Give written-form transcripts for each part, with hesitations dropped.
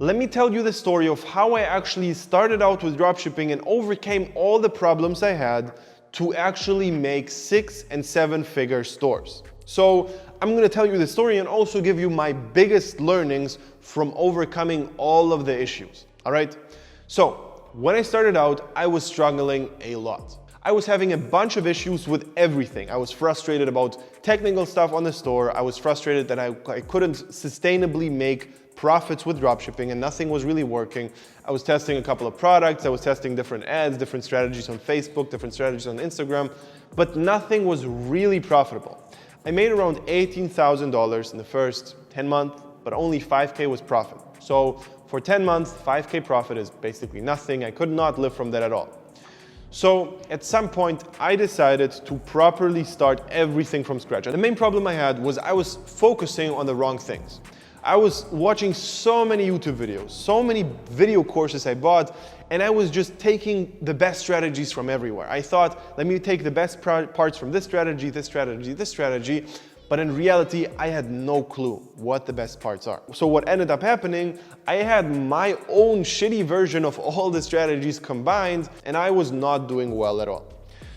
Let me tell you the story of how I actually started out with dropshipping and overcame all the problems I had to actually make 6- and 7-figure stores. So I'm going to tell you the story and also give you my biggest learnings from overcoming all of the issues. All right. So when I started out, I was struggling a lot. I was having a bunch of issues with everything. I was frustrated about technical stuff on the store. I was frustrated that I couldn't sustainably make profits with dropshipping and nothing was really working. I was testing a couple of products. I was testing different ads, different strategies on Facebook, different strategies on Instagram, but nothing was really profitable. I made around $18,000 in the first 10 months, but only 5K was profit. So for 10 months, 5K profit is basically nothing. I could not live from that at all. So at some point, I decided to properly start everything from scratch. And the main problem I had was I was focusing on the wrong things. I was watching so many YouTube videos, so many video courses I bought, and I was just taking the best strategies from everywhere. I thought, let me take the best parts from this strategy, this strategy, this strategy. But in reality, I had no clue what the best parts are. So what ended up happening, I had my own shitty version of all the strategies combined, and I was not doing well at all.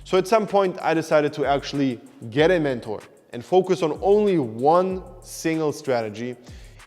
So at some point, I decided to actually get a mentor and focus on only one single strategy,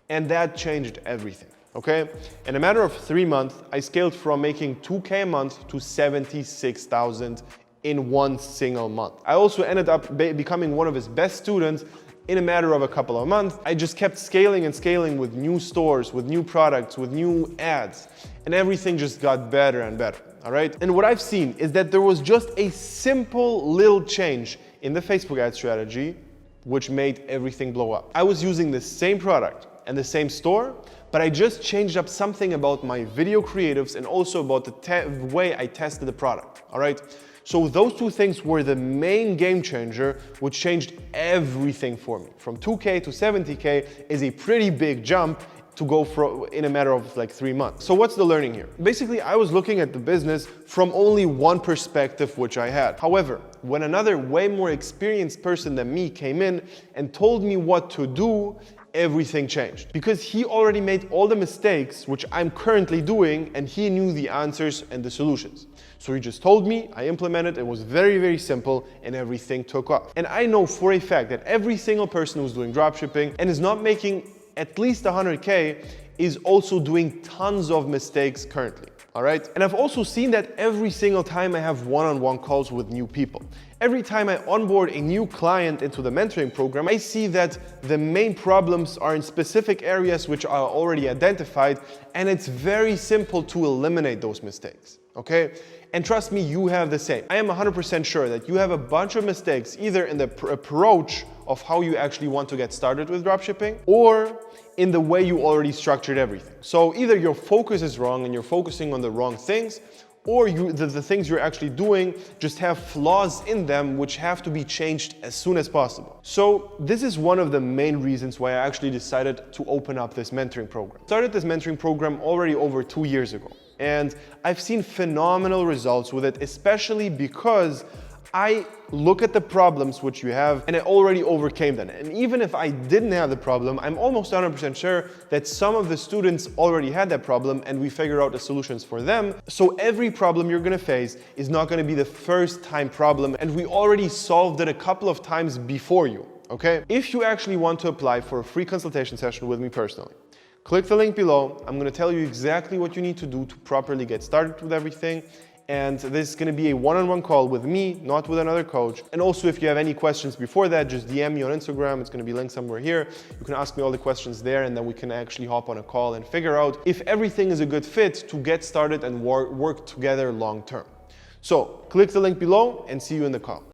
and that changed everything, okay? In a matter of 3 months, I scaled from making 2K a month to 76,000 in one single month. I also ended up becoming one of his best students in a matter of a couple of months. I just kept scaling and scaling with new stores, with new products, with new ads, and everything just got better and better, all right? And what I've seen is that there was just a simple little change in the Facebook ad strategy which made everything blow up. I was using the same product and the same store, but I just changed up something about my video creatives and also about the way I tested the product, all right? So those two things were the main game changer, which changed everything for me. From 2K to 70K is a pretty big jump to go in a matter of like 3 months. So what's the learning here? Basically, I was looking at the business from only one perspective, which I had. However, when another way more experienced person than me came in and told me what to do, everything changed. Because he already made all the mistakes, which I'm currently doing, and he knew the answers and the solutions. So he just told me, I implemented, it was very, very simple, and everything took off. And I know for a fact that every single person who's doing dropshipping and is not making at least 100K is also doing tons of mistakes currently, all right? And I've also seen that every single time I have one-on-one calls with new people. Every time I onboard a new client into the mentoring program, I see that the main problems are in specific areas which are already identified, and it's very simple to eliminate those mistakes, okay? And trust me, you have the same. I am 100% sure that you have a bunch of mistakes either in the approach of how you actually want to get started with dropshipping or in the way you already structured everything. So either your focus is wrong and you're focusing on the wrong things, or the things you're actually doing just have flaws in them which have to be changed as soon as possible. So this is one of the main reasons why I actually decided to open up this mentoring program. I started this mentoring program already over 2 years ago, and I've seen phenomenal results with it, especially because I look at the problems which you have and I already overcame them. And even if I didn't have the problem, I'm almost 100% sure that some of the students already had that problem and we figured out the solutions for them. So every problem you're gonna face is not gonna be the first time problem, and we already solved it a couple of times before you, okay? If you actually want to apply for a free consultation session with me personally, click the link below. I'm gonna tell you exactly what you need to do to properly get started with everything. And this is going to be a one-on-one call with me, not with another coach. And also, if you have any questions before that, just DM me on Instagram. It's going to be linked somewhere here. You can ask me all the questions there, and then we can actually hop on a call and figure out if everything is a good fit to get started and work together long term. So click the link below and see you in the call.